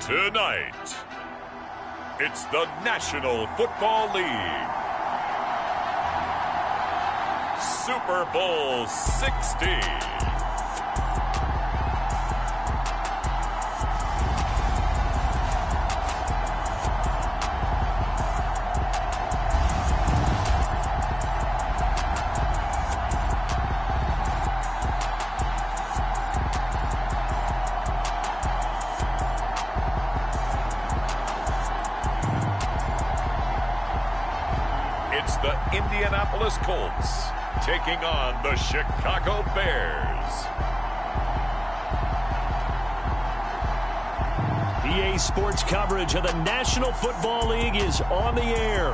Tonight, it's the National Football League Super Bowl 60. It's the Indianapolis Colts taking on the Chicago Bears. EA Sports coverage of the National Football League is on the air.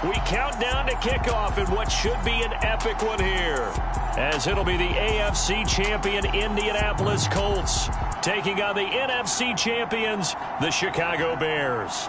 We count down to kickoff in what should be an epic one here, as it'll be the AFC champion Indianapolis Colts taking on the NFC champions, the Chicago Bears.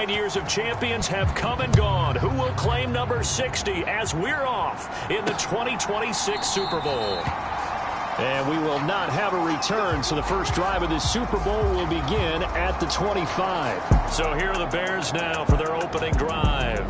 Years of champions have come and gone. Who will claim number 60 as we're off in the 2026 Super Bowl? And we will not have a return, so the first drive of this Super Bowl will begin at the 25. So here are the Bears now for their opening drive.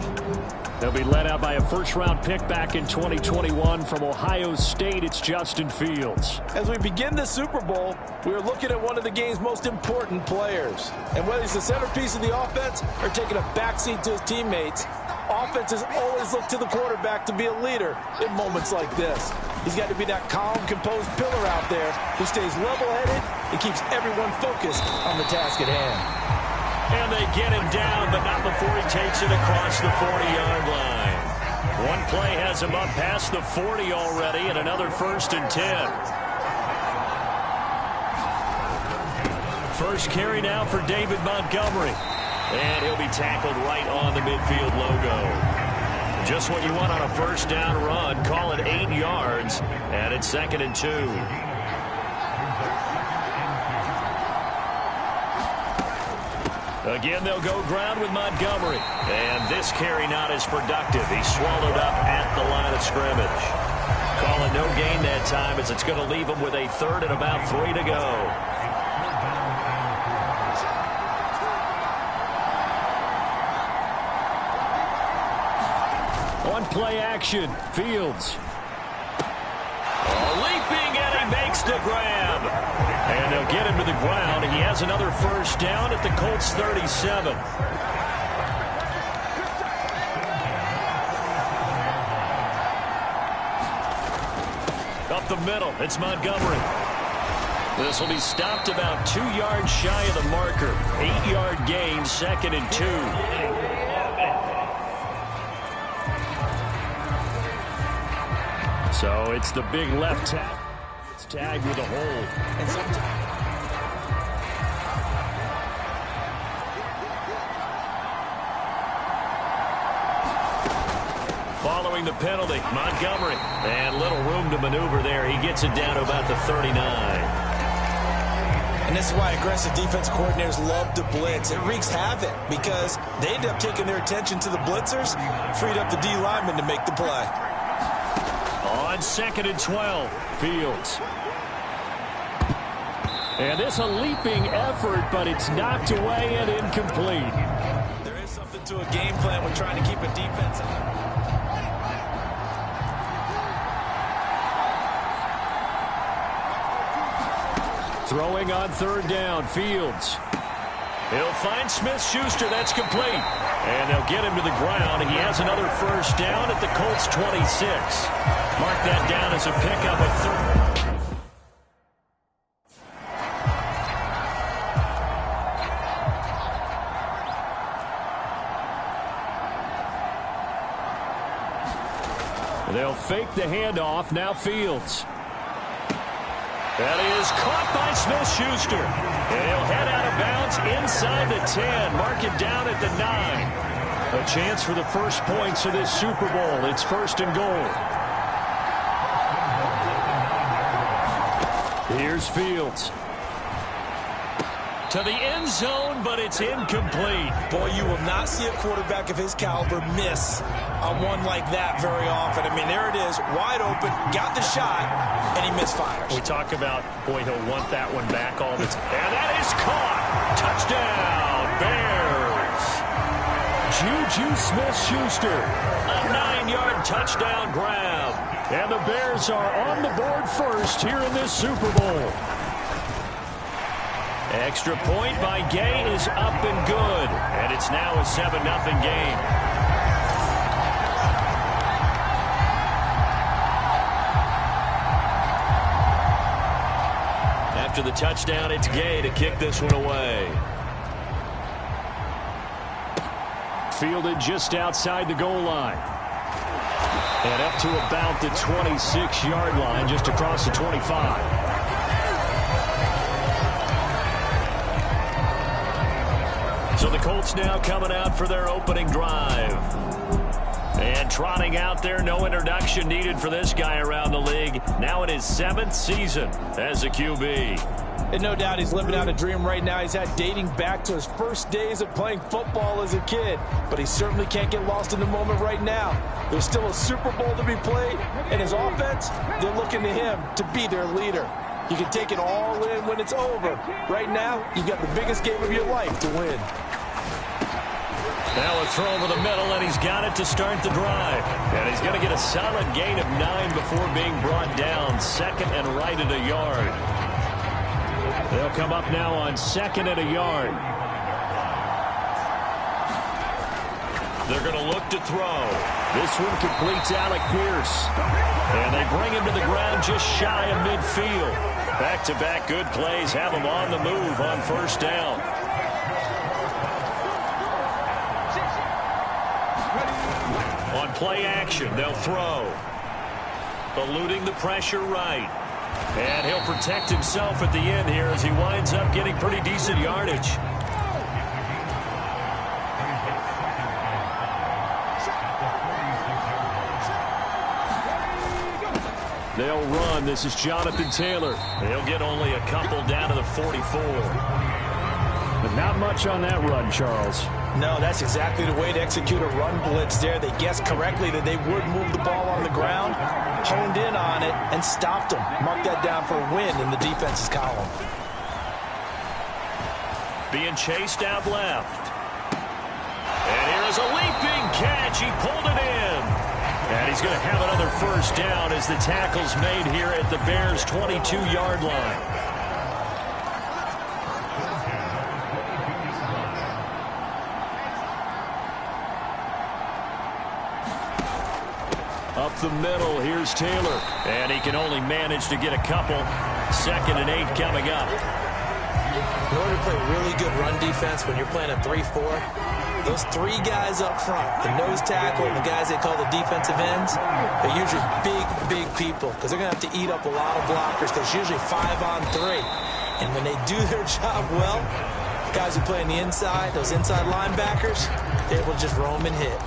They'll be led out by a first-round pick back in 2021 from Ohio State. It's Justin Fields. As we begin the Super Bowl, we are looking at one of the game's most important players. And whether he's the centerpiece of the offense or taking a backseat to his teammates, offenses always look to the quarterback to be a leader in moments like this. He's got to be that calm, composed pillar out there who stays level-headed and keeps everyone focused on the task at hand. And they get him down, but not before he takes it across the 40-yard line. One play has him up past the 40 already, and another 1st and 10. First carry now for David Montgomery. And he'll be tackled right on the midfield logo. Just what you want on a first down run. Call it 8 yards, and it's 2nd and 2. Again, they'll go ground with Montgomery. And this carry not as productive. He's swallowed up at the line of scrimmage. Call it no gain that time, as it's going to leave them with a third and about 3 to go. On play action, Fields. Leaping, and he makes the grab. And they'll get him to the ground. He has another first down at the Colts 37. Up the middle, it's Montgomery. This will be stopped about 2 yards shy of the marker. 8-yard gain, 2nd and 2. So it's the big left tackle. It's tagged with a hold. And following the penalty, Montgomery. And little room to maneuver there. He gets it down to about the 39. And this is why aggressive defense coordinators love to blitz. It wreaks havoc because they end up taking their attention to the blitzers, freed up the D lineman to make the play. On 2nd and 12, Fields. And this a leaping effort, but it's knocked away and incomplete. There is something to a game plan when trying to keep a defense out. Throwing on 3rd down, Fields. He'll find Smith-Schuster. That's complete. And they'll get him to the ground. He has another first down at the Colts 26. Mark that down as a pickup of 3rd. They'll fake the handoff. Now Fields. That is caught by Smith-Schuster. And he'll head out of bounds inside the 10. Mark it down at the 9. A chance for the first points of this Super Bowl. It's 1st and goal. Here's Fields. To the end zone, but it's incomplete. Boy, you will not see a quarterback of his caliber miss on one like that very often. I mean, there it is, wide open, got the shot, and he misfires. We talk about, boy, he'll want that one back all the time. And that is caught. Touchdown, Bears. Juju Smith-Schuster. A 9-yard touchdown grab. And the Bears are on the board first here in this Super Bowl. Extra point by Gay is up and good. And it's now a 7-0 game. After the touchdown, it's Gay to kick this one away. Fielded just outside the goal line. And up to about the 26-yard line, just across the 25. So the Colts now coming out for their opening drive. And trotting out there, no introduction needed for this guy around the league. Now in his 7th season as a QB. And no doubt he's living out a dream right now. He's had dating back to his first days of playing football as a kid. But he certainly can't get lost in the moment right now. There's still a Super Bowl to be played. And his offense, they're looking to him to be their leader. You can take it all in when it's over. Right now, you've got the biggest game of your life to win. Now a throw over the middle, and he's got it to start the drive. And he's going to get a solid gain of 9 before being brought down. 2nd and right at a yard. They'll come up now on 2nd and a yard. They're going to look to throw. This one completes Alec Pierce. And they bring him to the ground just shy of midfield. Back-to-back good plays have him on the move on 1st down. On play action, they'll throw. Eluding the pressure right. And he'll protect himself at the end here as he winds up getting pretty decent yardage. They'll run. This is Jonathan Taylor. He'll get only a couple down to the 44. But not much on that run, Charles. No, that's exactly the way to execute a run blitz there. They guessed correctly that they would move the ball on the ground. honed in on it and stopped them. Mark that down for a win in the defense's column. Being chased out left. And here's a leaping catch. He pulled it in. And he's going to have another first down as the tackle's made here at the Bears' 22-yard line. Up the middle, here's Taylor. And he can only manage to get a couple. 2nd and 8 coming up. In order to play really good run defense when you're playing a 3-4, those 3 guys up front, the nose tackle and the guys they call the defensive ends, they're usually big people because they're going to have to eat up a lot of blockers because it's usually 5-on-3. And when they do their job well, guys who play on the inside, those inside linebackers, they're able to just roam and hit.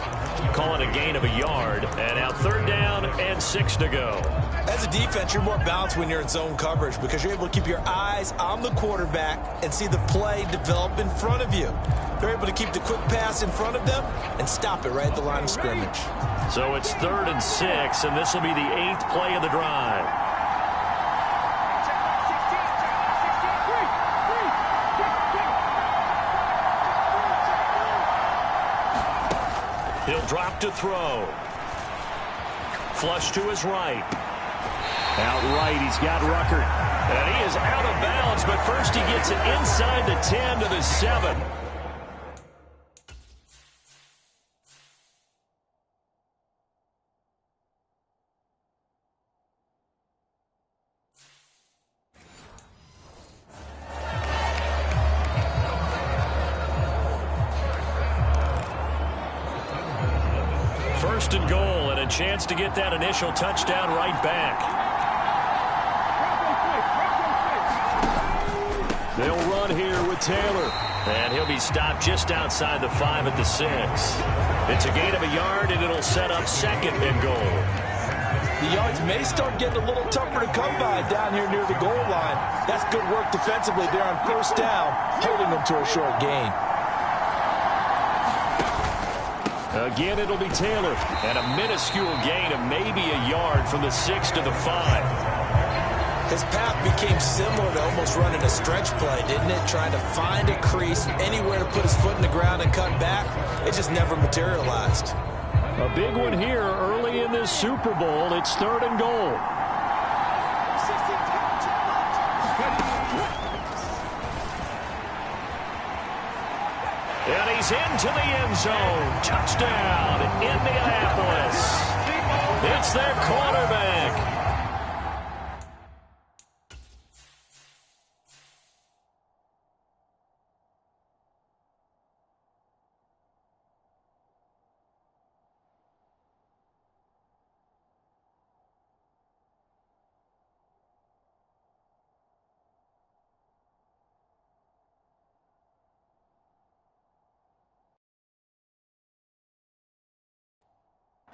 Calling a gain of a yard, and now 3rd down and 6 to go. As a defense, you're more balanced when you're in zone coverage because you're able to keep your eyes on the quarterback and see the play develop in front of you. They're able to keep the quick pass in front of them and stop it right at the line of scrimmage. So it's 3rd and 6, and this will be the 8th play of the drive. He'll drop to throw. Flush to his right. Out right, he's got Ruckert. And he is out of bounds, but first he gets it inside the 10 to the 7. First and goal, and a chance to get that initial touchdown right back. They'll run here with Taylor. And he'll be stopped just outside the 5 at the 6. It's a gain of a yard, and it'll set up 2nd and goal. The yards may start getting a little tougher to come by down here near the goal line. That's good work defensively there on 1st down, holding them to a short gain. Again, it'll be Taylor, and a minuscule gain of maybe a yard from the 6 to the 5. His path became similar to almost running a stretch play, didn't it? Trying to find a crease, anywhere to put his foot in the ground and cut back. It just never materialized. A big one here early in this Super Bowl. It's 3rd and goal. And he's into the end zone. Touchdown, Indianapolis. It's their quarterback.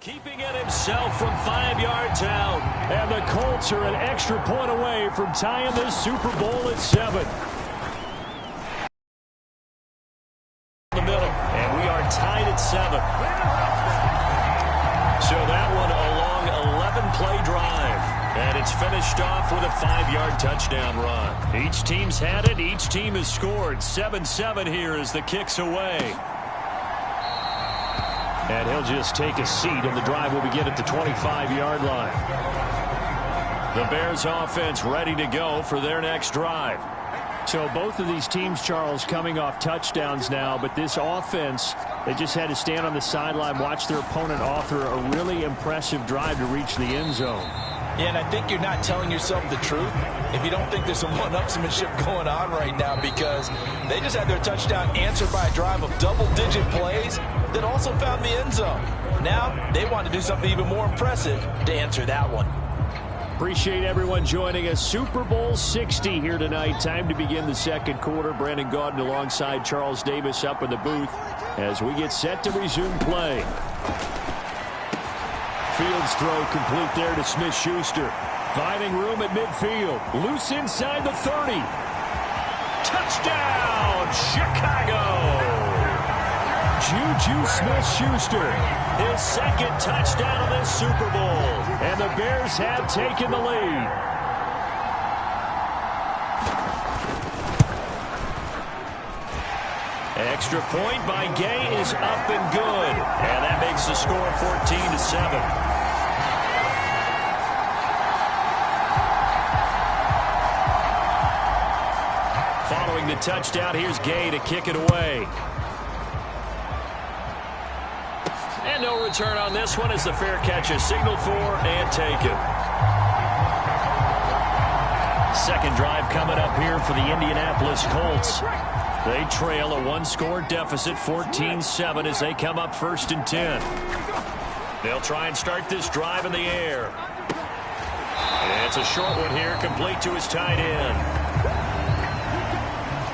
Keeping it himself from 5 yards out. And the Colts are an extra point away from tying this Super Bowl at 7. In the middle, and we are tied at 7. So that one a long 11-play drive. And it's finished off with a 5-yard touchdown run. Each team's had it. Each team has scored. 7-7 here as the kick's away. And he'll just take a seat, and the drive will begin at the 25-yard line. The Bears offense ready to go for their next drive. So both of these teams, Charles, coming off touchdowns now, but this offense, they just had to stand on the sideline, watch their opponent author a really impressive drive to reach the end zone. Yeah, and I think you're not telling yourself the truth if you don't think there's some one-upsmanship going on right now, because they just had their touchdown answered by a drive of double-digit plays that also found the end zone. Now they want to do something even more impressive to answer that one. Appreciate everyone joining us. Super Bowl 60 here tonight. Time to begin the second quarter. Brandon Gaudin alongside Charles Davis up in the booth as we get set to resume play. Fields throw complete there to Smith-Schuster. Finding room at midfield. Loose inside the 30. Touchdown, Chicago! Juju Smith-Schuster. His second touchdown of this Super Bowl. And the Bears have taken the lead. Extra point by Gay is up and good. And that makes the score 14-7. Following the touchdown, here's Gay to kick it away. And no return on this one as the fair catch is signaled for and taken. Second drive coming up here for the Indianapolis Colts. They trail a one-score deficit, 14-7, as they come up 1st and 10. They'll try and start this drive in the air. And it's a short one here, complete to his tight end.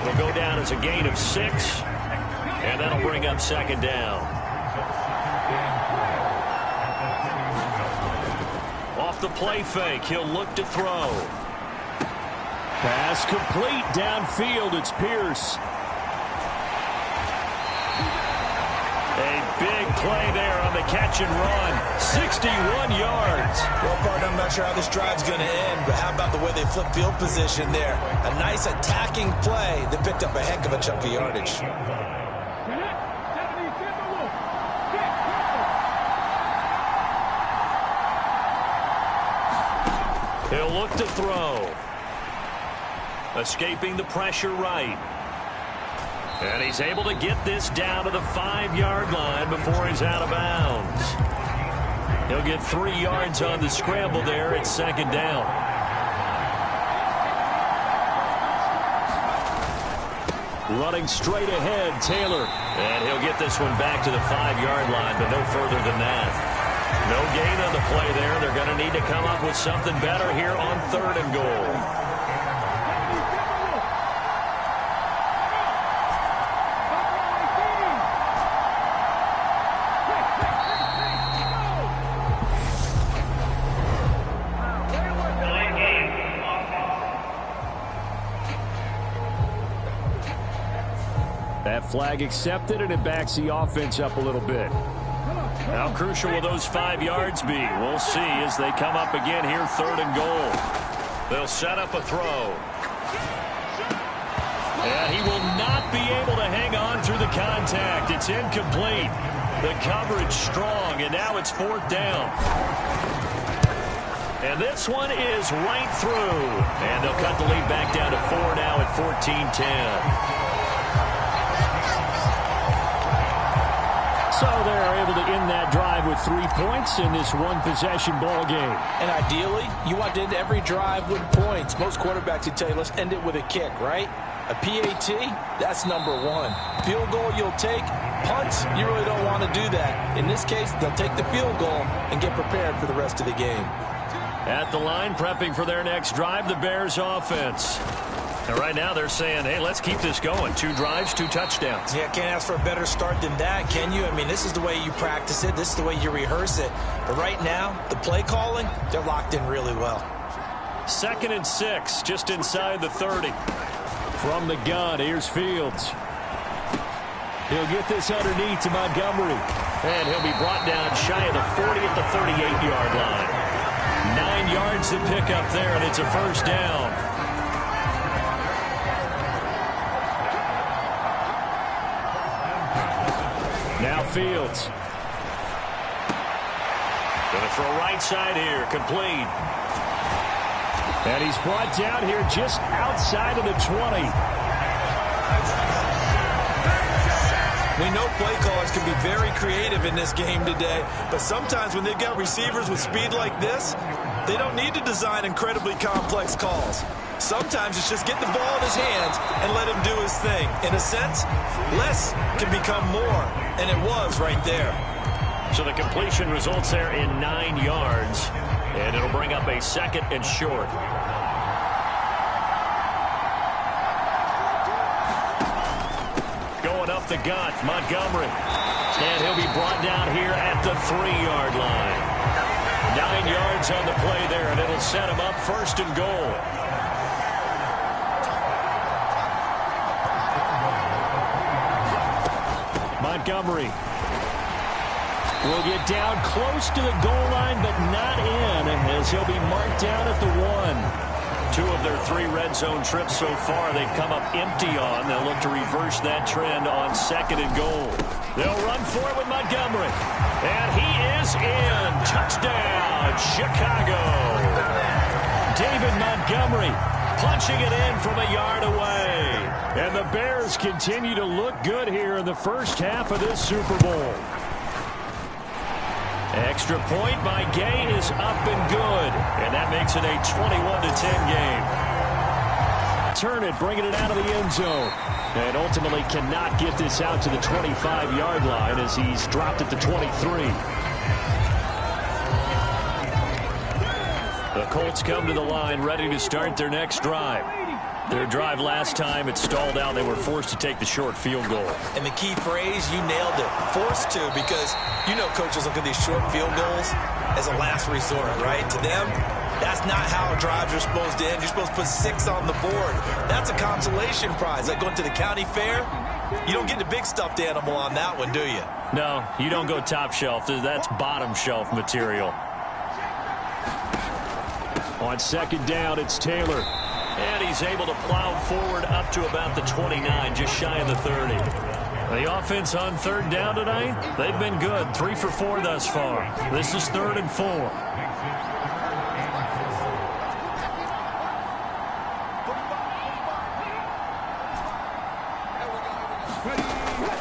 It'll go down as a gain of 6, and that'll bring up 2nd down. Off the play fake, he'll look to throw. Pass complete downfield, it's Pierce. A big play there on the catch and run. 61 yards. Well, partner, I'm not sure how this drive's going to end, but how about the way they flip field position there? A nice attacking play that picked up a heck of a chunk of yardage. He'll look to throw. Escaping the pressure right. And he's able to get this down to the 5-yard line before he's out of bounds. He'll get 3 yards on the scramble there at 2nd down. Running straight ahead, Taylor. And he'll get this one back to the 5-yard line, but no further than that. No gain on the play there. They're going to need to come up with something better here on 3rd and goal. Flag accepted, and it backs the offense up a little bit. How crucial will those 5 yards be? We'll see as they come up again here, 3rd and goal. They'll set up a throw. And he will not be able to hang on through the contact. It's incomplete. The coverage strong, and now it's 4th down. And this one is right through. And they'll cut the lead back down to 4 now at 14-10. So they're able to end that drive with 3 points in this one-possession ball game. And ideally, you want to end every drive with points. Most quarterbacks would tell you, let's end it with a kick, right? A PAT, that's number 1. Field goal you'll take. Punts, you really don't want to do that. In this case, they'll take the field goal and get prepared for the rest of the game. At the line, prepping for their next drive, the Bears offense. And right now they're saying, hey, let's keep this going. 2 drives, 2 touchdowns. Yeah, can't ask for a better start than that, can you? I mean, this is the way you practice it. This is the way you rehearse it. But right now, the play calling, they're locked in really well. 2nd and 6, just inside the 30. From the gun, here's Fields. He'll get this underneath to Montgomery. And he'll be brought down shy of the 40 at the 38-yard line. 9 yards to pick up there, and it's a 1st down. Now Fields. Going to throw right side here, complete. And he's brought down here just outside of the 20. We know play callers can be very creative in this game today, but sometimes when they've got receivers with speed like this, they don't need to design incredibly complex calls. Sometimes it's just get the ball in his hands and let him do his thing. In a sense, less can become more, and it was right there. So the completion results there in 9 yards, and it'll bring up a 2nd and short. Going up the gut, Montgomery. And he'll be brought down here at the 3-yard line. 9 yards on the play there, and it'll set him up 1st and goal. Montgomery. Will get down close to the goal line, but not in, as he'll be marked down at the 1. 2 of their 3 red zone trips so far they've come up empty on. They'll look to reverse that trend on 2nd and goal. They'll run for it with Montgomery. And he is in. Touchdown, Chicago. David Montgomery punching it in from a yard away. And the Bears continue to look good here in the first half of this Super Bowl. Extra point by Gay is up and good. And that makes it a 21-10 game. Turn it, bringing it out of the end zone. And ultimately cannot get this out to the 25-yard line as he's dropped at the 23. The Colts come to the line ready to start their next drive. Their drive last time, it stalled out. They were forced to take the short field goal. And the key phrase, you nailed it. Forced to, because you know coaches look at these short field goals as a last resort, right? To them, that's not how drives are supposed to end. You're supposed to put 6 on the board. That's a consolation prize. Like going to the county fair, you don't get the big stuffed animal on that one, do you? No, you don't go top shelf. That's bottom shelf material. On 2nd down, it's Taylor. And he's able to plow forward up to about the 29, just shy of the 30. The offense on 3rd down tonight, they've been good. 3 for 4 thus far. This is 3rd and 4.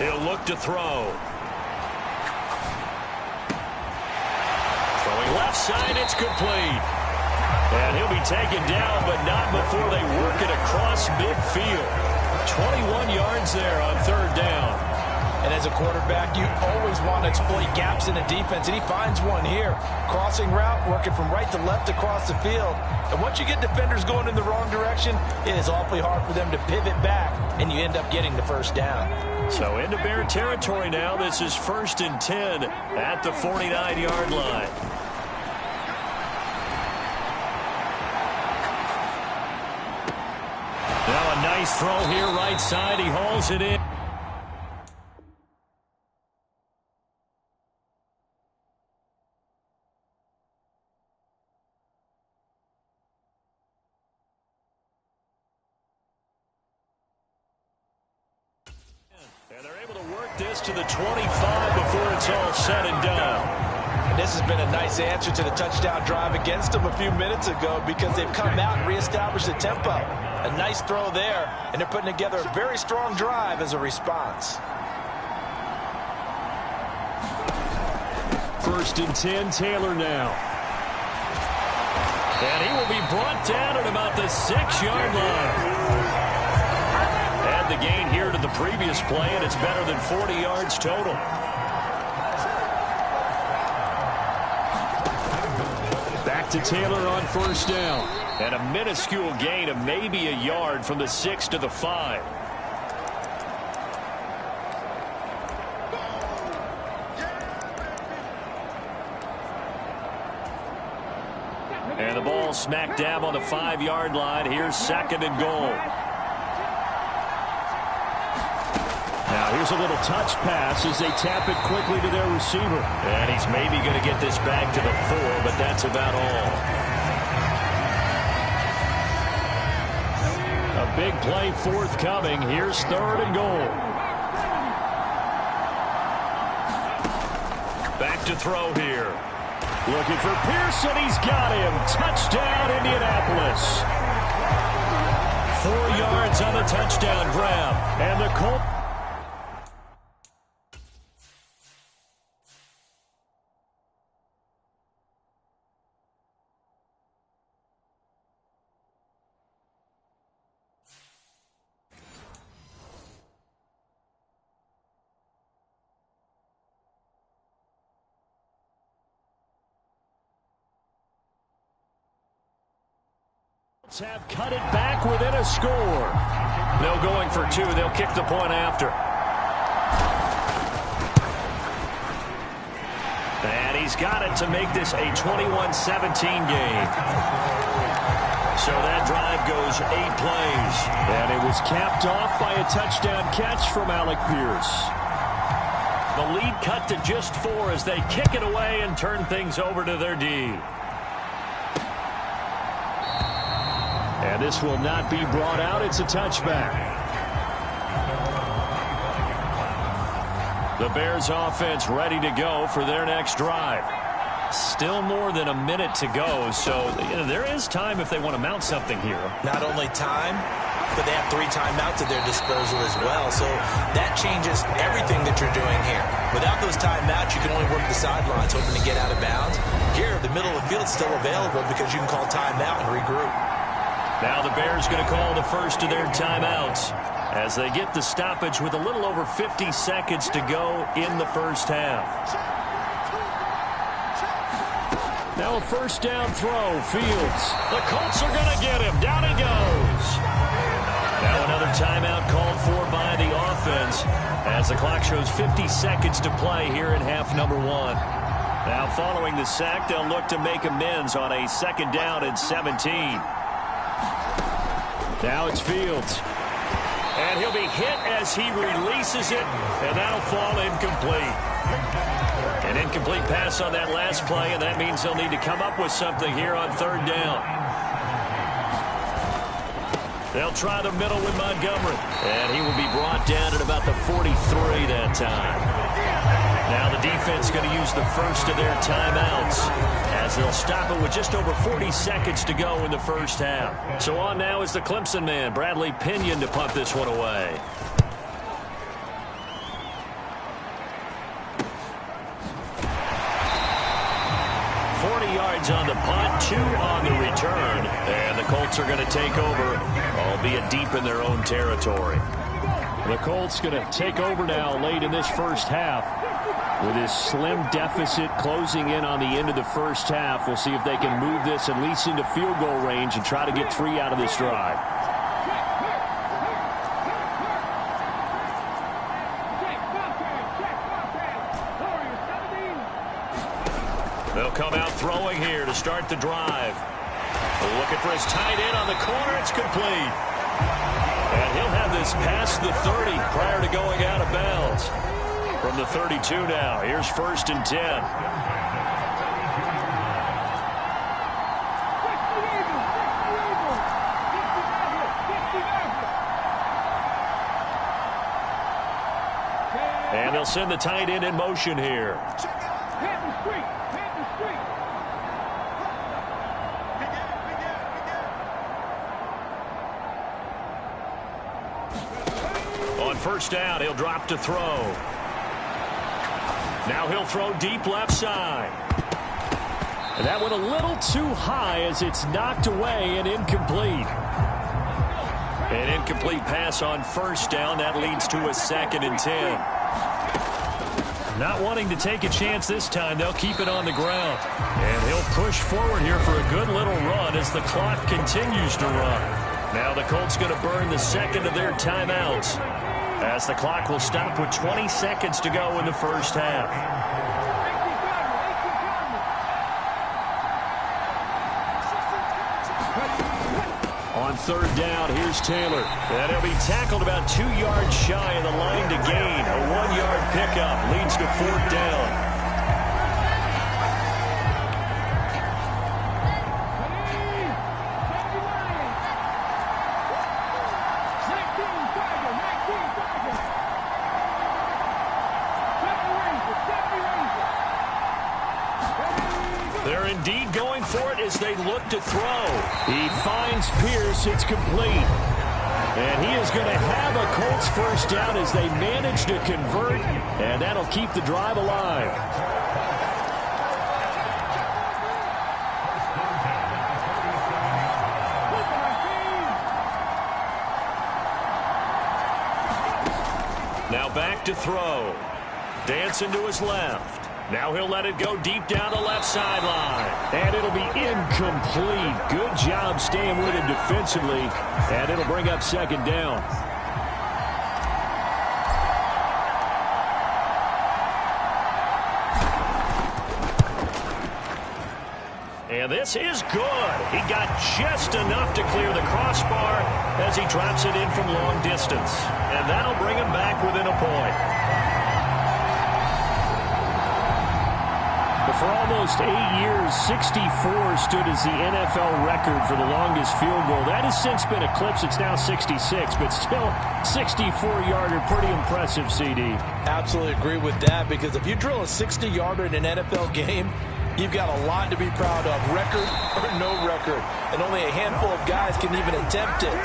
He'll look to throw. Throwing left side, it's complete. And he'll be taken down, but not before they work it across midfield. 21 yards there on 3rd down. And as a quarterback, you always want to exploit gaps in the defense, and he finds one here. Crossing route, working from right to left across the field. And once you get defenders going in the wrong direction, it is awfully hard for them to pivot back, and you end up getting the 1st down. So into Bear territory now. This is 1st and 10 at the 49-yard line. Now a nice throw here, right side. He hauls it in. And they're able to work this to the 25 before it's all said and done. And this has been a nice answer to the touchdown drive against them a few minutes ago, because they've come out and reestablished the tempo. A nice throw there, and they're putting together a very strong drive as a response. 1st and 10, Taylor now. And he will be brought down at about the 6-yard line. Add the gain here to the previous play, and it's better than 40 yards total. Back to Taylor on 1st down. And a minuscule gain of maybe a yard from the 6 to the 5. And the ball smack dab on the 5-yard line. Here's 2nd and goal. Now here's a little touch pass as they tap it quickly to their receiver. And he's maybe going to get this back to the 4, but that's about all. A big play forthcoming. Here's 3rd and goal. Back to throw here. Looking for Pearson. He's got him. Touchdown, Indianapolis. 4 yards on the touchdown grab. And the Colts. Have cut it back within a score. No going for 2. They'll kick the point after. And he's got it to make this a 21-17 game. So that drive goes 8 plays. And it was capped off by a touchdown catch from Alec Pierce. The lead cut to just 4 as they kick it away and turn things over to their D. And this will not be brought out. It's a touchback. The Bears offense ready to go for their next drive. Still more than a minute to go, so there is time if they want to mount something here. Not only time, but they have 3 timeouts at their disposal as well, so that changes everything that you're doing here. Without those timeouts, you can only work the sidelines, hoping to get out of bounds. Here, the middle of the field is still available because you can call timeout and regroup. Now the Bears going to call the first of their timeouts as they get the stoppage with a little over 50 seconds to go in the first half. Now a first down throw, Fields. The Colts are going to get him. Down he goes. Now another timeout called for by the offense as the clock shows 50 seconds to play here in half number 1. Now following the sack, they'll look to make amends on a second down and 17. Now it's Fields. And he'll be hit as he releases it, and that'll fall incomplete. An incomplete pass on that last play, and that means they'll need to come up with something here on third down. They'll try the middle with Montgomery, and he will be brought down at about the 43 that time. Now the defense going to use the first of their timeouts as they'll stop it with just over 40 seconds to go in the first half. So on now is the Clemson man, Bradley Pinion, to punt this one away. On the punt, 2 on the return, and the Colts are going to take over, albeit deep in their own territory. The Colts going to take over now late in this first half with this slim deficit closing in on the end of the first half. We'll see if they can move this at least into field goal range and try to get 3 out of this drive. They'll come out throwing here to start the drive. Looking for his tight end on the corner. It's complete. And he'll have this past the 30 prior to going out of bounds. From the 32 now. Here's 1st and 10. And they'll send the tight end in motion here. On first down, he'll drop to throw. Now he'll throw deep left side. And that went a little too high as it's knocked away and incomplete. An incomplete pass on first down. That leads to a 2nd and 10. Not wanting to take a chance this time, they'll keep it on the ground. And he'll push forward here for a good little run as the clock continues to run. Now the Colts going to burn the 2nd of their timeouts as the clock will stop with 20 seconds to go in the first half. On third down, here's Taylor. And he'll be tackled about 2 yards shy of the line to gain. A 1-yard pickup leads to 4th down. They're indeed going for it as they look to throw. He finds Pierce. It's complete. And he is going to have a Colts first down as they manage to convert, and that'll keep the drive alive. Now back to throw. Dancing to his left. Now he'll let it go deep down the left sideline. And it'll be incomplete. Good job staying with him defensively. And it'll bring up 2nd down. And this is good. He got just enough to clear the crossbar as he drops it in from long distance. And that'll bring him back within a point. For almost 8 years, 64 stood as the NFL record for the longest field goal. That has since been eclipsed. It's now 66, but still 64-yarder. Pretty impressive, CD. Absolutely agree with that, because if you drill a 60-yarder in an NFL game, you've got a lot to be proud of, record or no record. And only a handful of guys can even attempt it.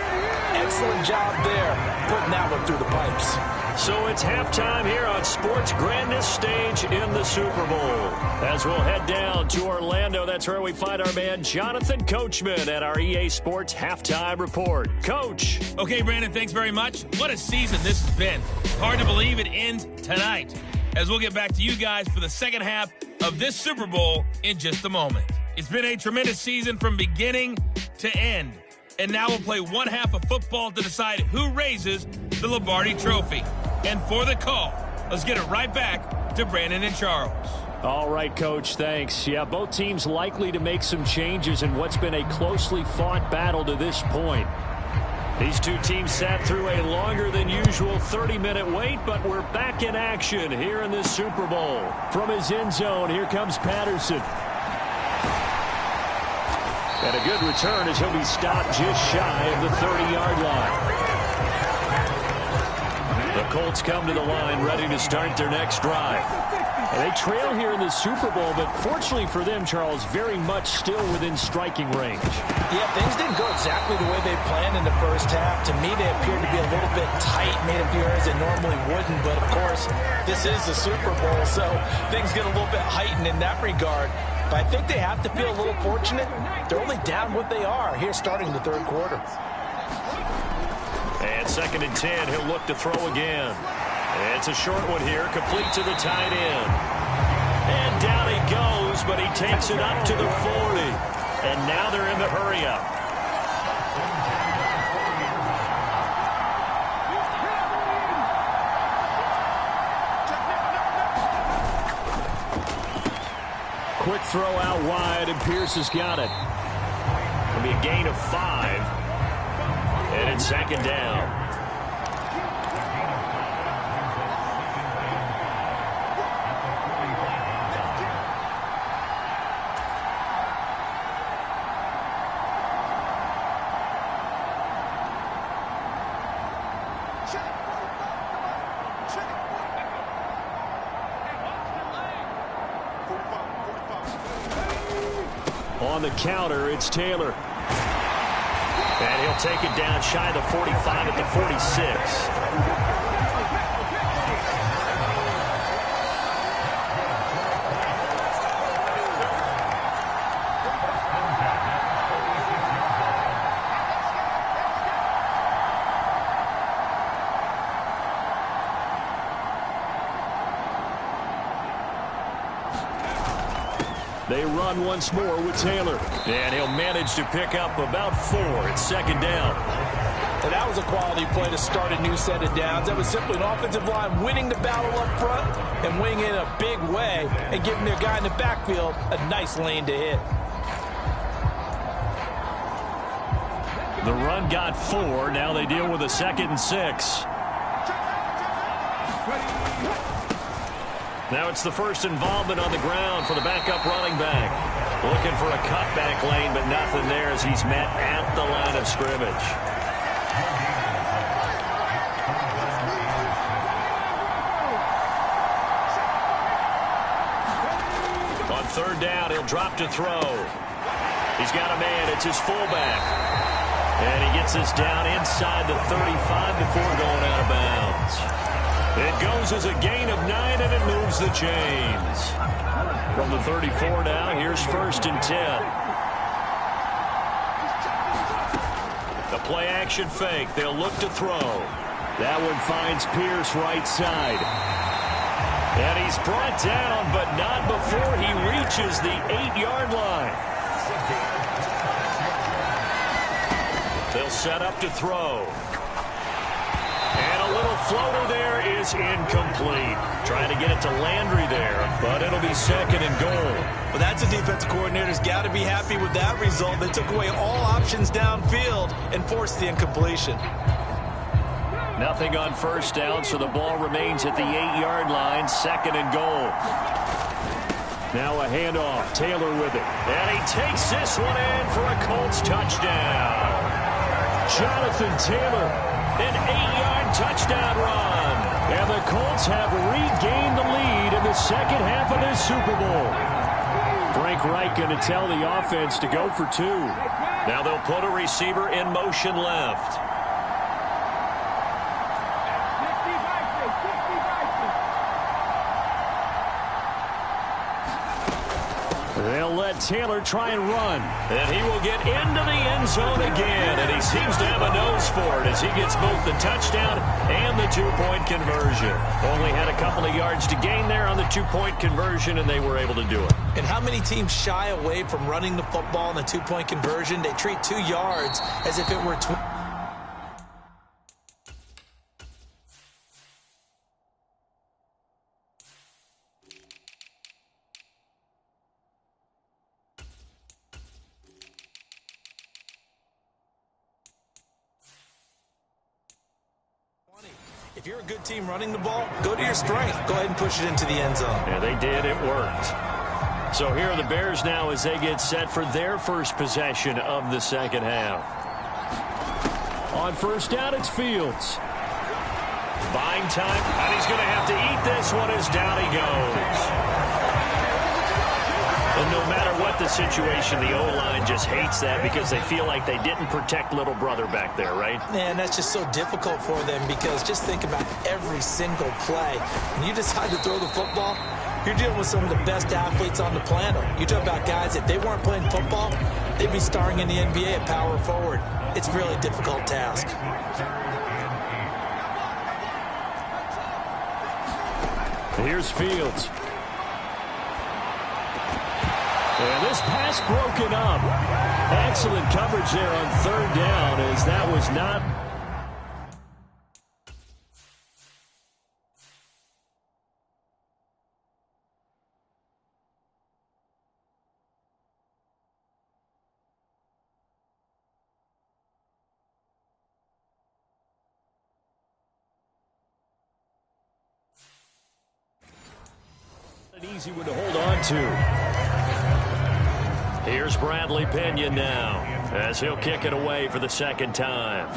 Excellent job there, putting that one through the pipes. So it's halftime here on sports' grandest stage in the Super Bowl. As we'll head down to Orlando, that's where we find our man Jonathan Coachman at our EA Sports Halftime Report. Coach. Okay, Brandon, thanks very much. What a season this has been. Hard to believe it ends tonight, as we'll get back to you guys for the second half of this Super Bowl in just a moment. It's been a tremendous season from beginning to end. And now we'll play one half of football to decide who raises the Lombardi Trophy. And for the call, let's get it right back to Brandon and Charles. All right, Coach, thanks. Yeah, both teams likely to make some changes in what's been a closely fought battle to this point. These two teams sat through a longer than usual 30-minute wait, but we're back in action here in this Super Bowl. From his end zone, here comes Patterson. And a good return as he'll be stopped just shy of the 30-yard line. The Colts come to the line ready to start their next drive. And they trail here in the Super Bowl, but fortunately for them, Charles, very much still within striking range. Yeah, things didn't go exactly the way they planned in the first half. To me, they appeared to be a little bit tight, made a few errors they normally wouldn't. But, of course, this is the Super Bowl, so things get a little bit heightened in that regard. But I think they have to feel a little fortunate. They're only down what they are here starting the third quarter. And 2nd and 10, he'll look to throw again. It's a short one here, complete to the tight end. And down he goes, but he takes it up to the 40. And now they're in the hurry-up. Quick throw out wide, and Pierce has got it. It'll be a gain of 5. And it's 2nd down. On the counter, it's Taylor. And he'll take it down shy of the 45 at the 46. They run once more with Taylor. And he'll manage to pick up about 4. It's 2nd down. And that was a quality play to start a new set of downs. That was simply an offensive line winning the battle up front and winning in a big way and giving their guy in the backfield a nice lane to hit. The run got 4. Now they deal with a 2nd and 6. Now it's the first involvement on the ground for the backup running back. Looking for a cutback lane, but nothing there as he's met at the line of scrimmage. On 3rd down, he'll drop to throw. He's got a man. It's his fullback. And he gets this down inside the 35 before going out of bounds. It goes as a gain of 9, and it moves the chains. From the 34 now, here's 1st and 10. The play-action fake. They'll look to throw. That one finds Pierce right side. And he's brought down, but not before he reaches the 8-yard line. They'll set up to throw. And a little floater there is incomplete. Trying to get it to Landry there, but it'll be 2nd and goal. Well, that's a defensive coordinator's got to be happy with that result. They took away all options downfield and forced the incompletion. Nothing on 1st down, so the ball remains at the 8-yard line, 2nd and goal. Now a handoff. Taylor with it. And he takes this one in for a Colts touchdown. Jonathan Taylor, an 8-yard touchdown run. And the Colts have regained the lead in the second half of this Super Bowl. Frank Reich going to tell the offense to go for 2. Now they'll put a receiver in motion left. They'll let Taylor try and run. And he will get into the end zone again. And he seems to have a nose for it as he gets both the touchdown and the 2-point conversion. Only had a couple of yards to gain there on the 2-point conversion, and they were able to do it. And how many teams shy away from running the football in the 2-point conversion? They treat 2 yards as if it were 20. If you're a good team running the ball, go to your strength. Go ahead and push it into the end zone. Yeah, they did. It worked. So here are the Bears now as they get set for their first possession of the second half. On first down, it's Fields. Buying time, and he's going to have to eat this one as down he goes. And no matter what the situation, the O-line just hates that because they feel like they didn't protect little brother back there, right? Man, that's just so difficult for them because just think about every single play. When you decide to throw the football, you're dealing with some of the best athletes on the planet. You talk about guys, if they weren't playing football, they'd be starring in the NBA at power forward. It's a really difficult task. Here's Fields. And this pass broken up. Excellent coverage there on third down as that was not. An easy one to hold on to. Here's Bradley Pena now as he'll kick it away for the second time.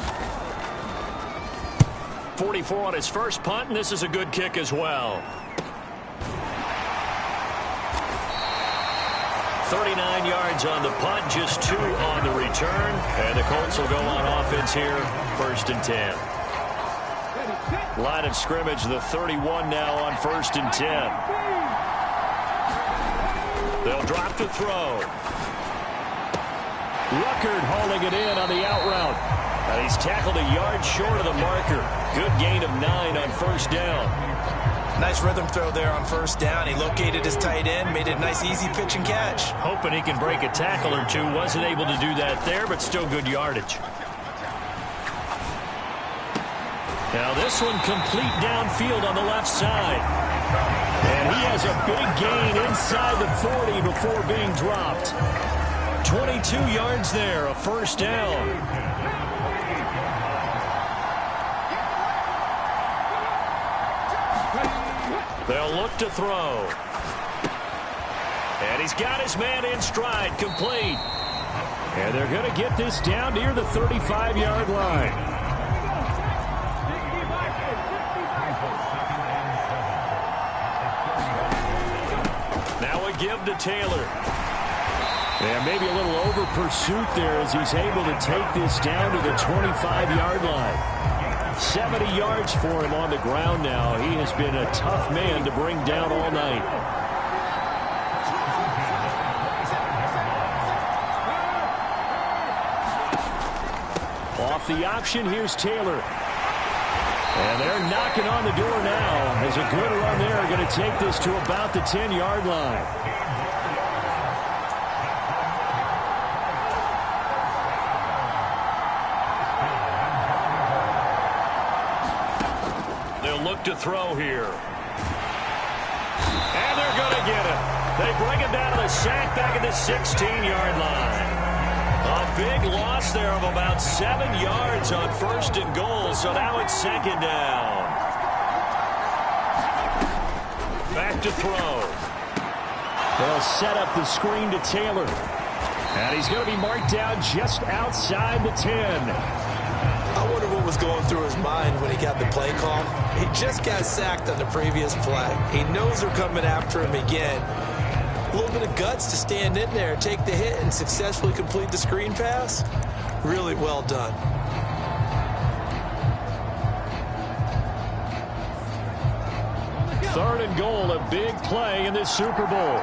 44 on his first punt, and this is a good kick as well. 39 yards on the punt, just 2 on the return. And the Colts will go on offense here, 1st and 10. Line of scrimmage, the 31 now on 1st and 10. They'll drop the throw. Ruckert hauling it in on the out route. And he's tackled a yard short of the marker. Good gain of 9 on first down. Nice rhythm throw there on first down. He located his tight end, made it a nice easy pitch and catch. Hoping he can break a tackle or two. Wasn't able to do that there, but still good yardage. Now this one complete downfield on the left side. And he has a big gain inside the 40 before being dropped. 22 yards there, a first down. They'll look to throw. And he's got his man in stride, complete. And they're going to get this down near the 35-yard line. Now a give to Taylor. And maybe a little over pursuit there as he's able to take this down to the 25-yard line. 70 yards for him on the ground now. He has been a tough man to bring down all night. Off the option, here's Taylor. And they're knocking on the door now as a good run there going to take this to about the 10-yard line. To throw here. And they're going to get it. They bring him down to the sack back at the 16-yard line. A big loss there of about 7 yards on 1st and goal, so now it's 2nd down. Back to throw. They'll set up the screen to Taylor. And he's going to be marked down just outside the 10. I wonder what was going through his mind when he got the play call. He just got sacked on the previous play. He knows they're coming after him again. A little bit of guts to stand in there, take the hit, and successfully complete the screen pass. Really well done. Third and goal, a big play in this Super Bowl.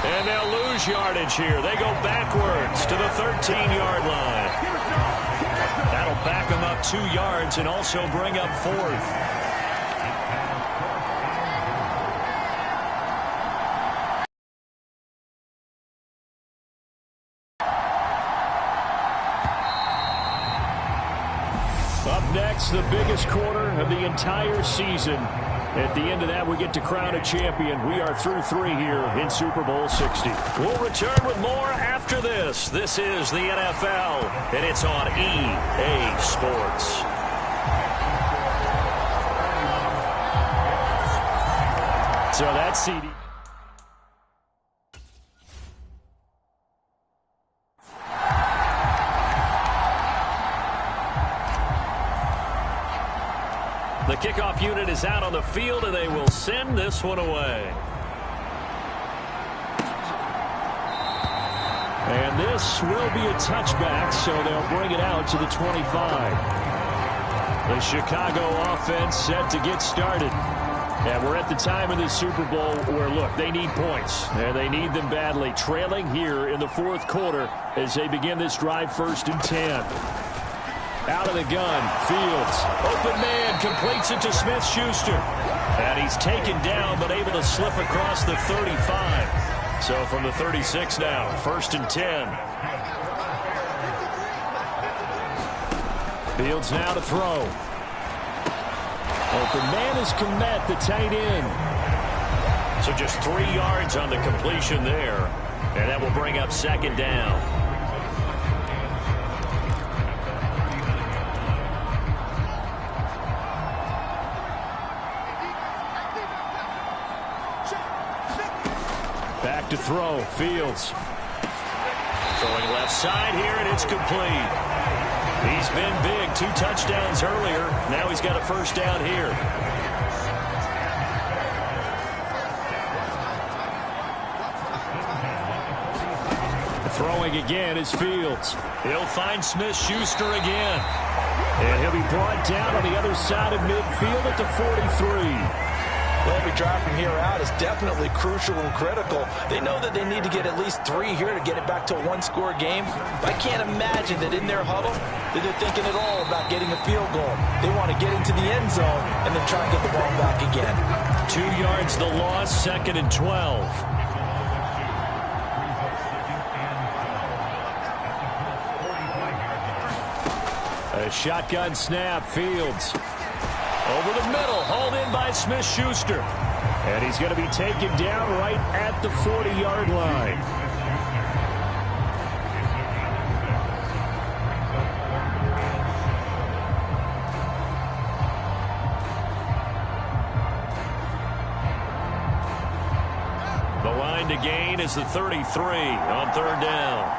And they'll lose yardage here. They go backwards to the 13-yard line. That'll back them up 2 yards and also bring up 4th. Up next, the biggest quarter of the entire season. At the end of that, we get to crown a champion. We are through 3 here in Super Bowl 60. We'll return with more after this. This is the NFL, and it's on EA Sports. So that's CD. The kickoff unit is out on the field, and they will send this one away. And this will be a touchback, so they'll bring it out to the 25. The Chicago offense set to get started. And we're at the time of this Super Bowl where, look, they need points, and they need them badly. Trailing here in the 4th quarter as they begin this drive, 1st and 10. Out of the gun, Fields. Open man, completes it to Smith-Schuster. And he's taken down, but able to slip across the 35. So from the 36 now, 1st and 10. Fields now to throw. Open man is Kmet, the tight end. So just 3 yards on the completion there. And that will bring up 2nd down. Back to throw, Fields. Throwing left side here, and it's complete. He's been big, 2 touchdowns earlier. Now he's got a 1st down here. Throwing again is Fields. He'll find Smith-Schuster again. And he'll be brought down on the other side of midfield at the 43. Well, every drive from here out is definitely crucial and critical. They know that they need to get at least 3 here to get it back to a 1-score game. But I can't imagine that in their huddle that they're thinking at all about getting a field goal. They want to get into the end zone and then try and get the ball back again. 2 yards the loss, 2nd and 12. A shotgun snap, Fields. Over the middle, hauled in by Smith-Schuster. And he's going to be taken down right at the 40-yard line. The line to gain is the 33 on 3rd down.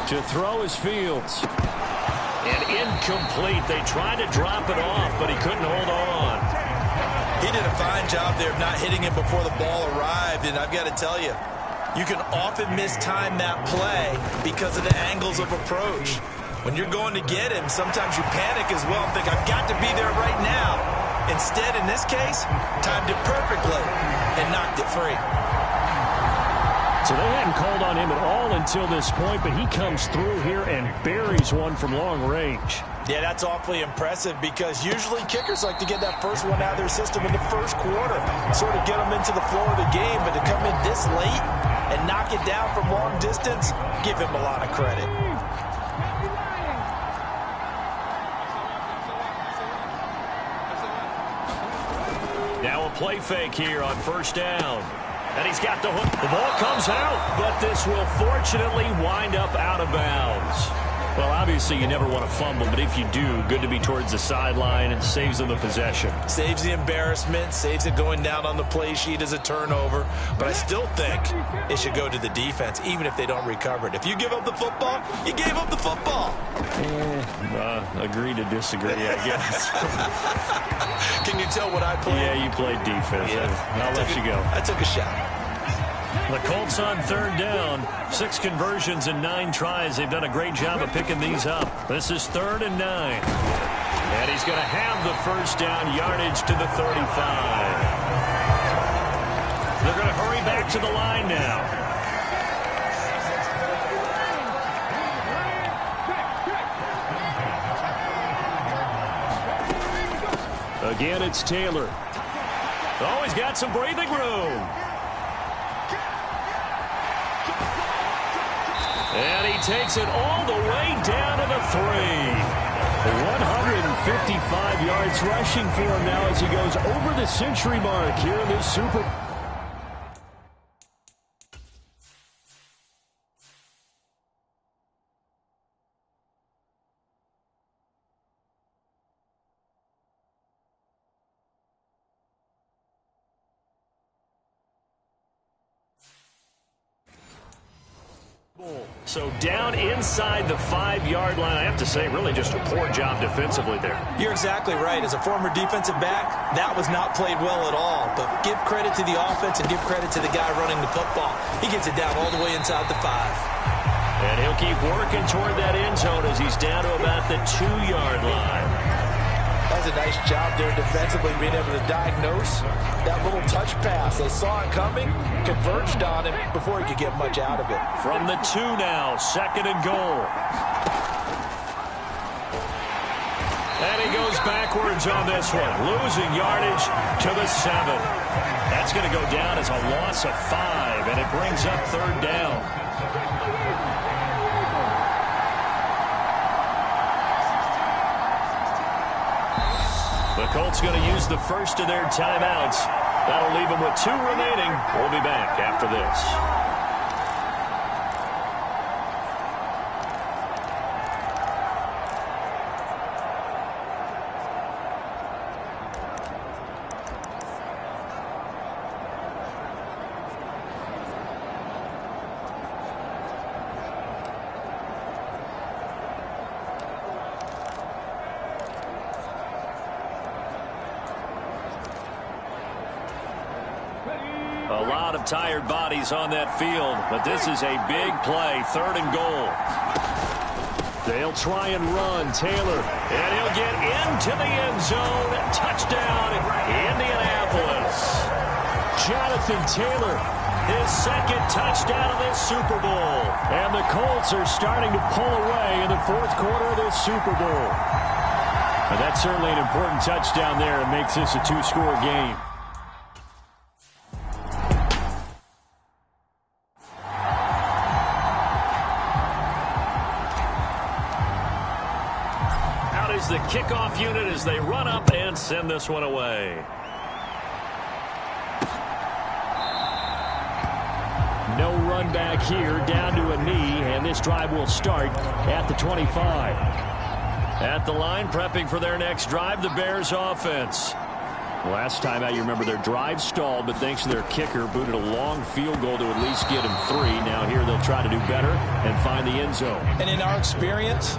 To throw is Fields. And incomplete. They tried to drop it off, but he couldn't hold on. He did a fine job there of not hitting it before the ball arrived, and I've got to tell you, you can often mistime that play because of the angles of approach. When you're going to get him, sometimes you panic as well and think, I've got to be there right now. Instead, in this case, timed it perfectly and knocked it free. So they hadn't called on him at all until this point, but he comes through here and buries one from long range. Yeah, that's awfully impressive because usually kickers like to get that first one out of their system in the 1st quarter, sort of get them into the flow of the game, but to come in this late and knock it down from long distance, give him a lot of credit. Now a play fake here on 1st down. And he's got the hook. The ball comes out, but this will fortunately wind up out of bounds. Well, obviously, you never want to fumble, but if you do, good to be towards the sideline. It saves them the possession. Saves the embarrassment, saves it going down on the play sheet as a turnover. But I still think it should go to the defense, even if they don't recover it. If you give up the football, you gave up the football. Agree to disagree, I guess. Can you tell what I played? Yeah, you played defense. Yeah. I'll let you go. I took a shot. The Colts on third down. 6 conversions and 9 tries. They've done a great job of picking these up. This is 3rd and 9. And he's going to have the first down, yardage to the 35. They're going to hurry back to the line now. Again, it's Taylor. Oh, he's got some breathing room. And he takes it all the way down to the 3. 155 yards rushing for him now as he goes over the century mark here in this Super Bowl. So down inside the 5-yard line. I have to say, really just a poor job defensively there. You're exactly right. As a former defensive back, that was not played well at all. But give credit to the offense and give credit to the guy running the football. He gets it down all the way inside the 5. And he'll keep working toward that end zone as he's down to about the 2-yard line. That's a nice job there defensively, being able to diagnose that little touch pass. They saw it coming, converged on him before he could get much out of it. From the 2 now, 2nd and goal. And he goes backwards on this one, losing yardage to the 7. That's going to go down as a loss of 5, and it brings up 3rd down. The Colts going to use the first of their timeouts. That'll leave them with 2 remaining. We'll be back after this. A lot of tired bodies on that field, but this is a big play, 3rd and goal. They'll try and run. Taylor, and he'll get into the end zone. Touchdown, Indianapolis. Jonathan Taylor, his 2nd touchdown of this Super Bowl. And the Colts are starting to pull away in the 4th quarter of this Super Bowl. But that's certainly an important touchdown there. It makes this a 2-score game. The kickoff unit as they run up and send this one away. No run back here, down to a knee, and this drive will start at the 25. At the line, prepping for their next drive, the Bears offense. Last time out, you remember their drive stalled, but thanks to their kicker, booted a long field goal to at least get him 3. Now here they'll try to do better and find the end zone. And in our experience,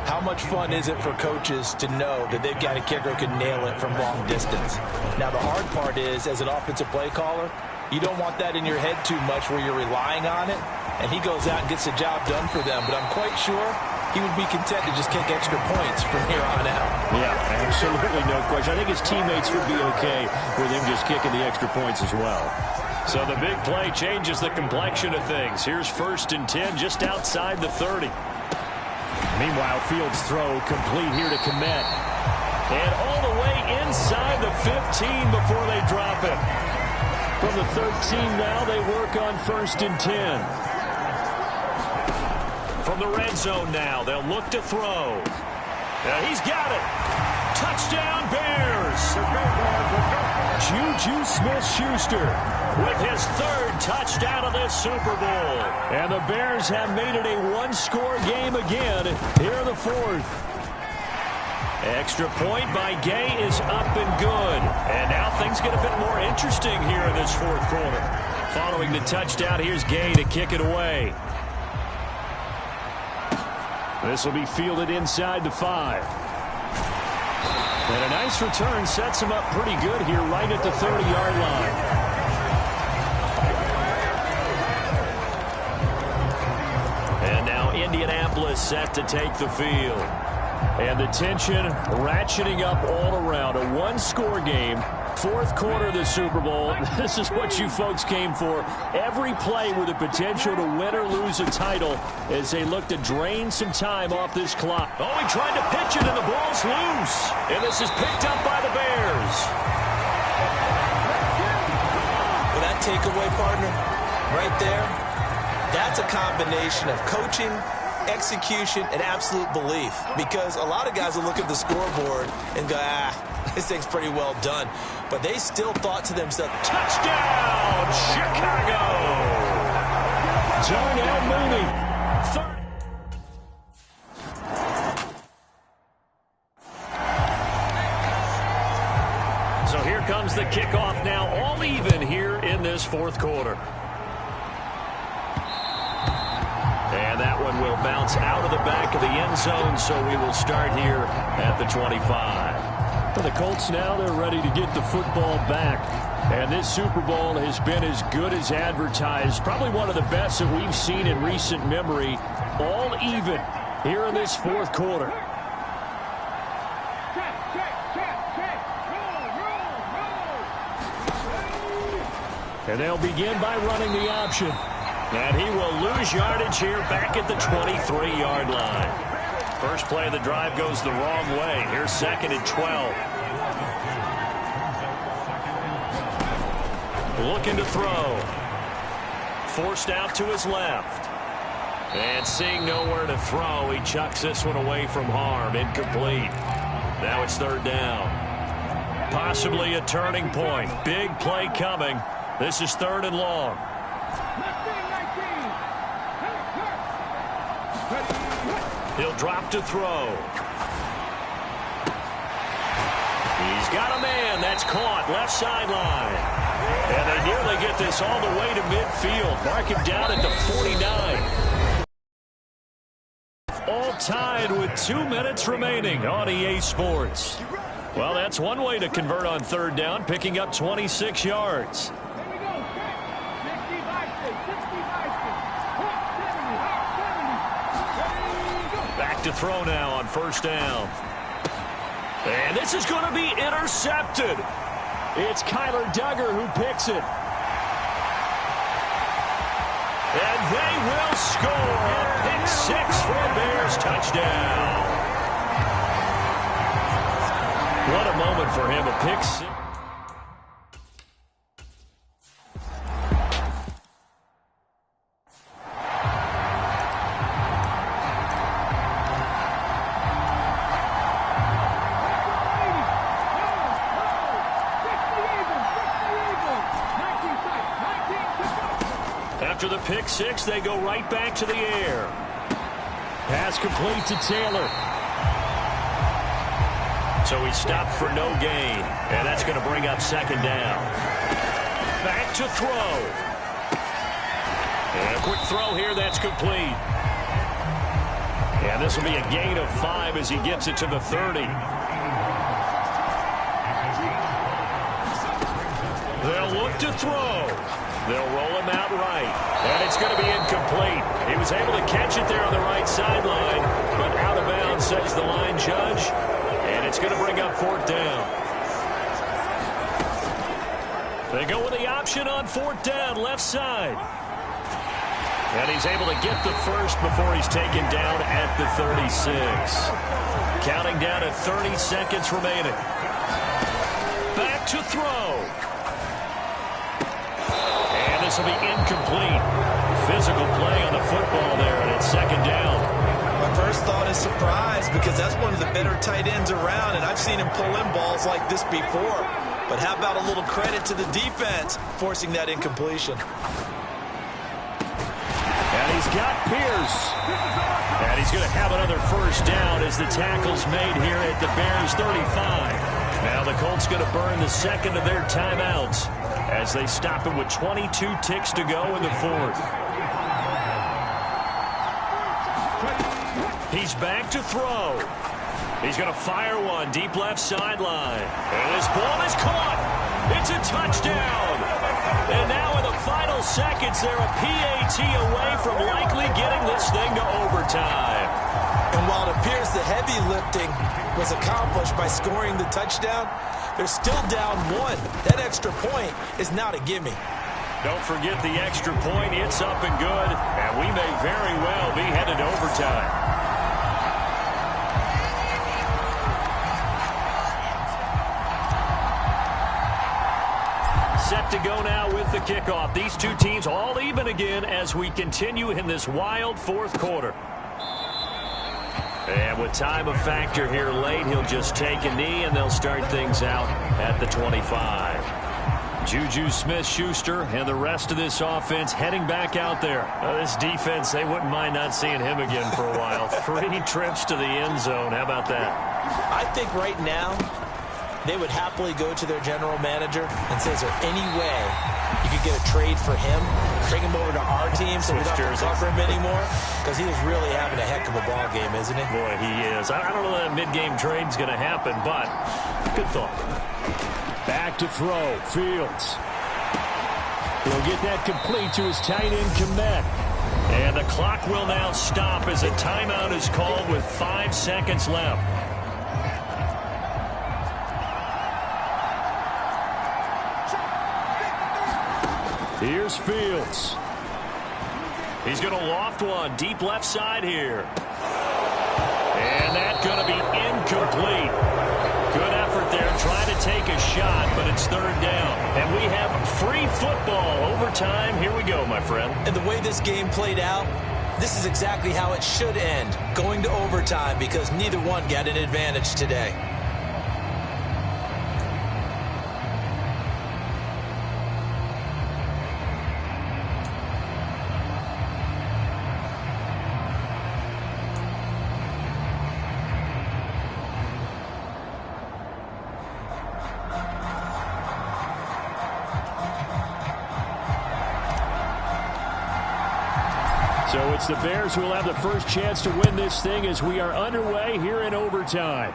how much fun is it for coaches to know that they've got a kicker who can nail it from long distance? Now, the hard part is, as an offensive play caller, you don't want that in your head too much where you're relying on it, and he goes out and gets the job done for them. But I'm quite sure he would be content to just kick extra points from here on out. Yeah, absolutely no question. I think his teammates would be okay with him just kicking the extra points as well. So the big play changes the complexion of things. Here's 1st and 10 just outside the 30. Meanwhile, Fields' throw complete here to Komet. And all the way inside the 15 before they drop it. From the 13 now, they work on 1st and 10. From the red zone now, they'll look to throw. He's got it. Touchdown, Bears. Juju Smith-Schuster with his third touchdown of this Super Bowl. And the Bears have made it a one-score game again here in the fourth. Extra point by Gay is up and good. And now things get a bit more interesting here in this fourth quarter. Following the touchdown, here's Gay to kick it away. This will be fielded inside the 5. And a nice return sets him up pretty good here right at the 30-yard line. And now Indianapolis set to take the field. And the tension ratcheting up all around. A one-score game. Fourth quarter of the Super Bowl. This is what you folks came for. Every play with the potential to win or lose a title as they look to drain some time off this clock. Oh, he tried to pitch it and the ball's loose. And this is picked up by the Bears. Well, that takeaway, partner, right there, that's a combination of coaching, execution, and absolute belief. Because a lot of guys will look at the scoreboard and go, this thing's pretty well done. But they still thought to themselves, touchdown, Chicago! Darnell Mooney. So here comes the kickoff now, all even here in this fourth quarter. And that one will bounce out of the back of the end zone, so we will start here at the 25. For the Colts now, they're ready to get the football back. And this Super Bowl has been as good as advertised. Probably one of the best that we've seen in recent memory. All even here in this fourth quarter. And they'll begin by running the option. And he will lose yardage here back at the 23-yard line. First play of the drive goes the wrong way. Here's 2nd and 12. Looking to throw. Forced out to his left. And seeing nowhere to throw, he chucks this one away from harm. Incomplete. Now it's 3rd down. Possibly a turning point. Big play coming. This is 3rd and long. He'll drop to throw. He's got a man. That's caught. Left sideline. And they nearly get this all the way to midfield. Mark him down at the 49. All tied with 2 minutes remaining on EA Sports. Well, that's one way to convert on 3rd down, picking up 26 yards. Back to throw now on 1st down. And this is going to be intercepted. It's Kyler Duggar who picks it. And they will score a pick 6 for a Bears touchdown. What a moment for him, a pick 6. After the pick 6, they go right back to the air. Pass complete to Taylor. So he stopped for no gain. And that's going to bring up 2nd down. Back to throw. And a quick throw here, that's complete. And this will be a gain of 5 as he gets it to the 30. They'll look to throw. They'll roll him out right. And it's going to be incomplete. He was able to catch it there on the right sideline, but out of bounds, says the line judge. And it's going to bring up 4th down. They go with the option on 4th down, left side. And he's able to get the first before he's taken down at the 36. Counting down at 30 seconds remaining. Back to throw. This will be incomplete. Physical play on the football there, and it's 2nd down. My first thought is surprise, because that's one of the better tight ends around, and I've seen him pull in balls like this before. But how about a little credit to the defense forcing that incompletion? And he's got Pierce. And he's going to have another first down as the tackle's made here at the Bears 35. Now the Colts going to burn the second of their timeouts as they stop it with 22 ticks to go in the fourth. He's back to throw. He's going to fire one deep left sideline. And this ball is caught. It's a touchdown. And now in the final seconds, they're a PAT away from likely getting this thing to overtime. And while it appears the heavy lifting was accomplished by scoring the touchdown, they're still down one. That extra point is not a gimme. Don't forget the extra point. It's up and good. And we may very well be headed to overtime. Set to go now with the kickoff. These two teams all even again as we continue in this wild fourth quarter. And with time a factor here late, he'll just take a knee and they'll start things out at the 25. Juju Smith-Schuster and the rest of this offense heading back out there. This defense, they wouldn't mind not seeing him again for a while. 3 trips to the end zone. How about that? I think right now they would happily go to their general manager and say, is there any way you could get a trade for him, bring him over to our team so we don't have to cover him anymore? Because he is really having a heck of a ball game, isn't he? Boy, he is. I don't know that mid-game trade's going to happen, but good thought. Back to throw. Fields. He'll get that complete to his tight end, Komet. And the clock will now stop as a timeout is called with 5 seconds left. Here's Fields. He's going to loft one deep left side here. And that's going to be incomplete. Good effort there trying to take a shot, but it's third down. And we have free football. Overtime. Here we go, my friend. And the way this game played out, this is exactly how it should end, going to overtime, because neither one got an advantage today. So it's the Bears who will have the first chance to win this thing as we are underway here in overtime.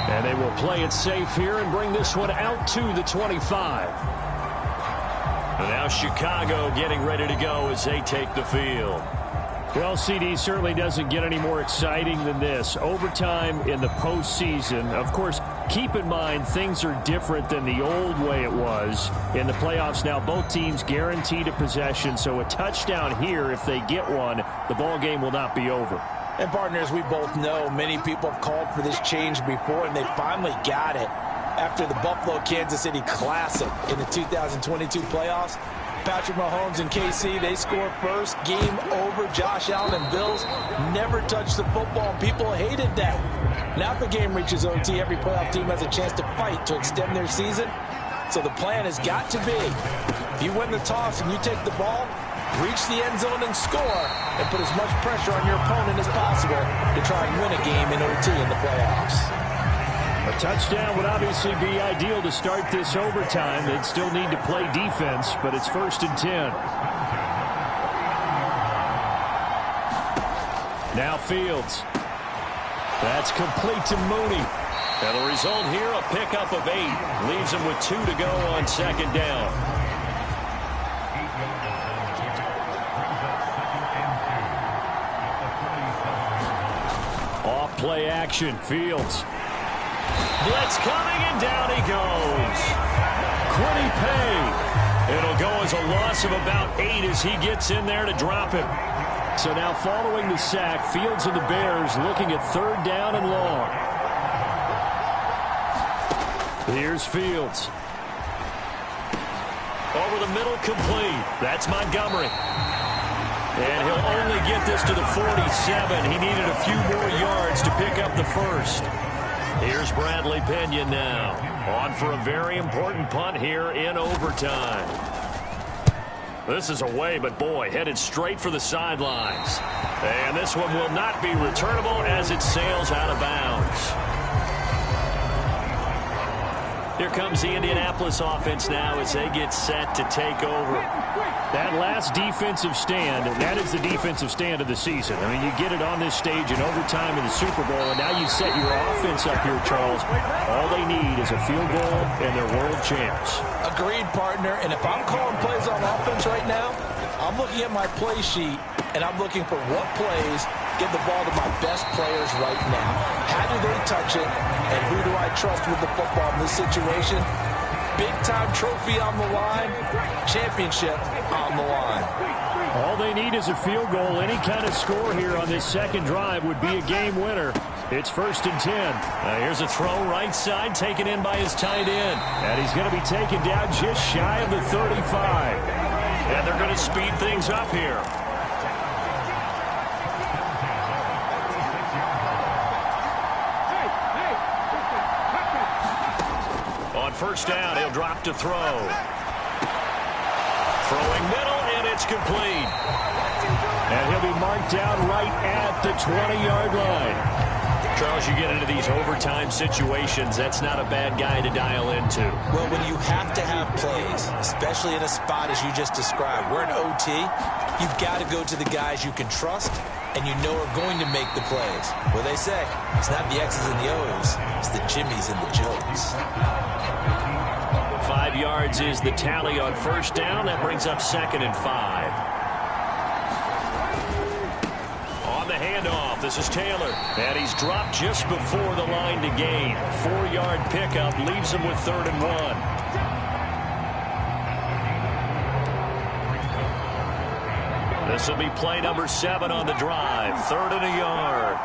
And they will play it safe here and bring this one out to the 25. And now Chicago getting ready to go as they take the field. Well, CD certainly doesn't get any more exciting than this. Overtime in the postseason. Of course, keep in mind things are different than the old way it was. In the playoffs now, both teams guaranteed a possession. So a touchdown here, if they get one, the ball game will not be over. And partners, we both know many people have called for this change before, and they finally got it after the Buffalo-Kansas City Classic in the 2022 playoffs. Patrick Mahomes and KC, they score first. Game over. Josh Allen and Bills never touched the football. People hated that. Now if the game reaches OT, every playoff team has a chance to fight to extend their season. So the plan has got to be, if you win the toss and you take the ball, reach the end zone and score, and put as much pressure on your opponent as possible to try and win a game in OT in the playoffs. A touchdown would obviously be ideal to start this overtime. They'd still need to play defense, but it's 1st and 10. Now Fields. That's complete to Mooney. And the result here, a pickup of 8. Leaves him with 2 to go on second down. Off play action. Fields. Blitz coming, and down he goes. Quiddy Pay. It'll go as a loss of about 8 as he gets in there to drop him. So now following the sack, Fields and the Bears looking at 3rd down and long. Here's Fields. Over the middle, complete. That's Montgomery. And he'll only get this to the 47. He needed a few more yards to pick up the first. Here's Bradley Pinion now. On for a very important punt here in overtime. This is away, but boy, headed straight for the sidelines. And this one will not be returnable as it sails out of bounds. Here comes the Indianapolis offense now as they get set to take over. That last defensive stand, that is the defensive stand of the season. I mean, you get it on this stage in overtime in the Super Bowl, and now you set your offense up here, Charles. All they need is a field goal, and they're world champs. Agreed, partner. And if I'm calling plays on offense right now, I'm looking at my play sheet, and I'm looking for what plays get the ball to my best players right now. How do they touch it, and who do I trust with the football in this situation? Big-time trophy on the line, championship on the line. All they need is a field goal. Any kind of score here on this second drive would be a game winner. It's 1st and 10. Here's a throw right side taken in by his tight end. And he's going to be taken down just shy of the 35. And they're going to speed things up here. On first down, he'll drop to throw. Throwing middle, and it's complete. And he'll be marked down right at the 20-yard line. Charles, you get into these overtime situations, that's not a bad guy to dial into. Well, when you have to have plays, especially in a spot as you just described, we're in OT, you've got to go to the guys you can trust and you know are going to make the plays. Well, they say, it's not the X's and the O's, it's the Jimmies and the Joes. 5 yards is the tally on first down. That brings up 2nd and 5. On the handoff, this is Taylor. And he's dropped just before the line to gain. 4-yard pickup leaves him with 3rd and 1. This will be play number 7 on the drive. 3rd and a yard.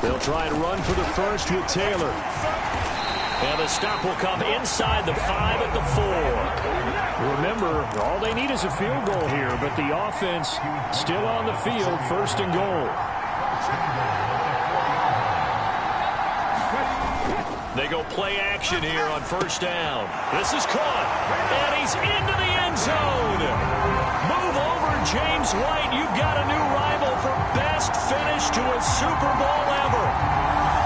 They'll try and run for the first with Taylor. And the stop will come inside the 5 at the 4. Remember, all they need is a field goal here, but the offense still on the field, 1st and goal. They go play action here on first down. This is caught, and he's into the end zone. Move over, James White. You've got a new rival for best finish to a Super Bowl ever.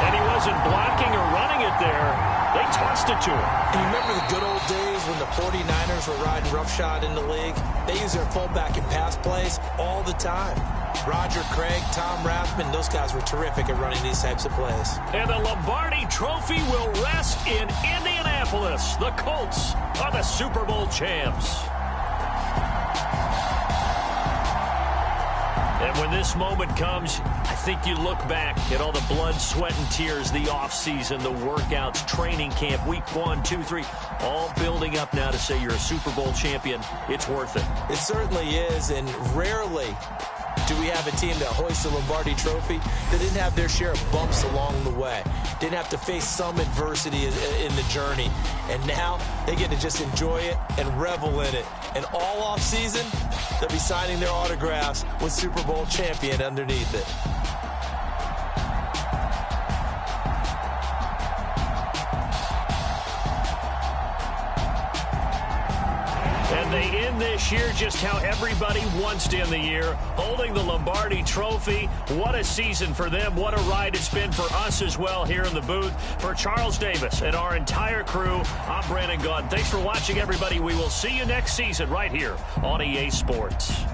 And he wasn't blocking or running it there. They tossed it to him. And you remember the good old days when the 49ers were riding roughshod in the league? They use their fullback in pass plays all the time. Roger Craig, Tom Rathman, those guys were terrific at running these types of plays. And the Lombardi Trophy will rest in Indianapolis. The Colts are the Super Bowl champs. And when this moment comes, I think you look back at all the blood, sweat, and tears, the offseason, the workouts, training camp, week 1, 2, 3, all building up now to say you're a Super Bowl champion. It's worth it. It certainly is, and rarely do we have a team that hoists the Lombardi Trophy that didn't have their share of bumps along the way, didn't have to face some adversity in the journey, and now they get to just enjoy it and revel in it. And all off season, they'll be signing their autographs with Super Bowl champion underneath it. And they end this year just how everybody wants to end the year, holding the Lombardi Trophy. What a season for them. What a ride it's been for us as well here in the booth. For Charles Davis and our entire crew, I'm Brandon Gaudin. Thanks for watching, everybody. We will see you next season right here on EA Sports.